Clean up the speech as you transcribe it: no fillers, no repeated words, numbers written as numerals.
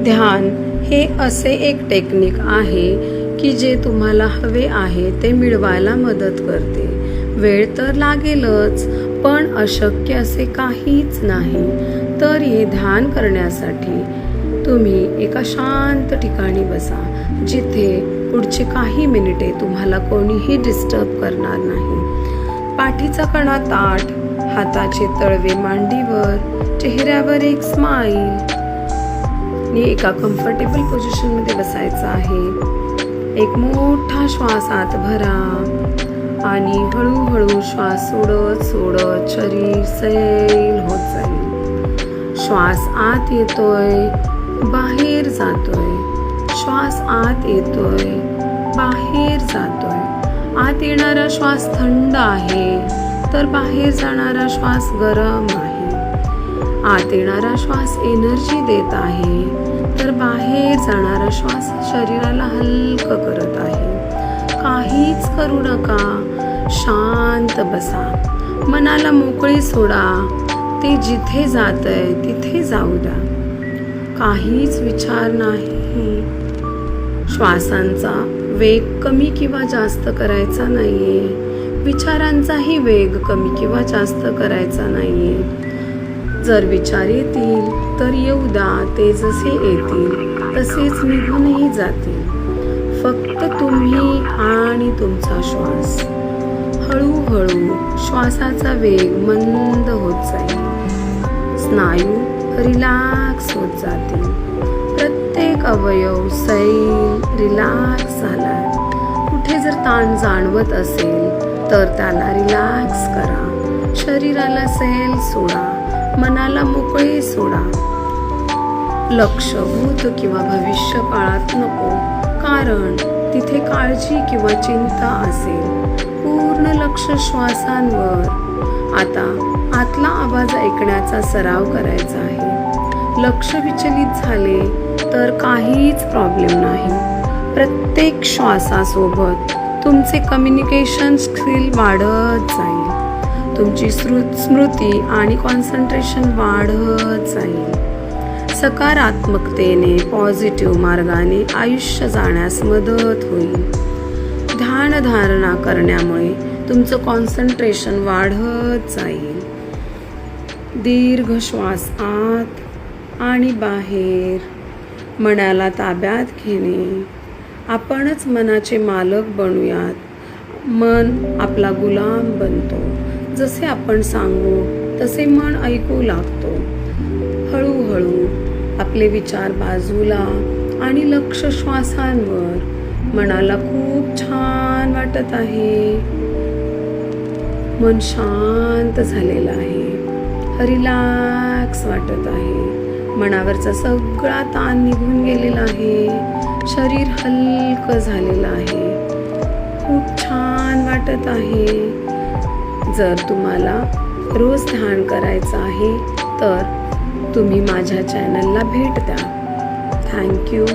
ध्यान हे असे एक टेक्निक आहे की जे तुम्हाला हवे आहे ते मिळवायला मदत करते. वेळ तर लागेलच, पण अशक्य असे काहीच नाही. तर हे ध्यान करण्यासाठी तुम्ही एका शांत ठिकाणी बसा, जिथे पुढचे काही मिनिटे तुम्हाला कोणीही डिस्टर्ब करणार नाही. पाठीचा कणा ताठ, हाताचे तळवे मांडीवर, चेहऱ्यावर एक स्माईल आणि एका कम्फर्टेबल पोझिशनमध्ये बसायचं आहे. एक मोठा श्वास आत भरा आणि हळूहळू श्वास सोडत सोडत शरीर सैल होत जाईल. श्वास आत येतोय, बाहेर जातोय. श्वास आत येतोय, बाहेर जातोय. आत येणारा श्वास थंड आहे, तर बाहेर जाणारा श्वास गरम आहे. आत येणारा श्वास एनर्जी देत आहे, तर बाहेर जाणारा श्वास शरीराला हलकं करत आहे. काहीच करू नका, शांत बसा. मनाला मोकळी सोडा. ते जिथे जातंय तिथे जाऊ द्या. काहीच विचार नाही. श्वासांचा वेग कमी किंवा जास्त करायचा नाहीये. विचारांचाही वेग कमी किंवा जास्त करायचा नाहीये. जर विचार येतील तर येऊ द्या. ते जसे येतील तसेच निघूनही जातील. फक्त तुम्ही आणि तुमचा श्वास. हळूहळू श्वासाचा वेग मंद होत जाईल. स्नायू रिलॅक्स होत जातील. प्रत्येक अवयव सैल रिलॅक्स झालाय. कुठे जर ताण जाणवत असेल तर त्याला रिलॅक्स करा. शरीराला सैल सोडा. मनाला मोकळे सोडा. लक्ष भूत किंवा भविष्य काळात नको, कारण तिथे काळजी किंवा चिंता असेल. पूर्ण लक्ष श्वासांवर. आता आतला आवाज ऐकण्याचा सराव करायचा आहे. लक्ष विचलित झाले तर काहीच प्रॉब्लेम नाही. प्रत्येक श्वासासोबत तुमचे कम्युनिकेशन स्किल वाढत जाईल. तुमची स्मृती आणि कॉन्सन्ट्रेशन वाढत जाईल. सकारात्मकतेने पॉझिटिव्ह मार्गाने आयुष्य जाण्यास मदत होईल. ध्यानधारणा करण्यामुळे तुमचं कॉन्सन्ट्रेशन वाढत जाईल. दीर्घ श्वास आत आणि बाहेर. मनाला ताब्यात घेणे. आपणच मनाचे मालक बनूयात. मन आपला गुलाम बनतो. जसे आपण सांगू तसे मन ऐकू लागतो. हळूहळू आपले विचार बाजूला आणि लक्ष श्वासांवर. मनाला खूप छान वाटत आहे. मन शांत झालेलं आहे. रिलॅक्स वाटत आहे. मनावरचा सगळा ताण निघून गेलेला आहे. शरीर हलकं झालेलं आहे. खूप छान वाटत आहे. जर तुम्हाला रोज ध्यान करायचं आहे तर तुम्ही माझ्या चॅनलला भेट द्या. थँक्यू.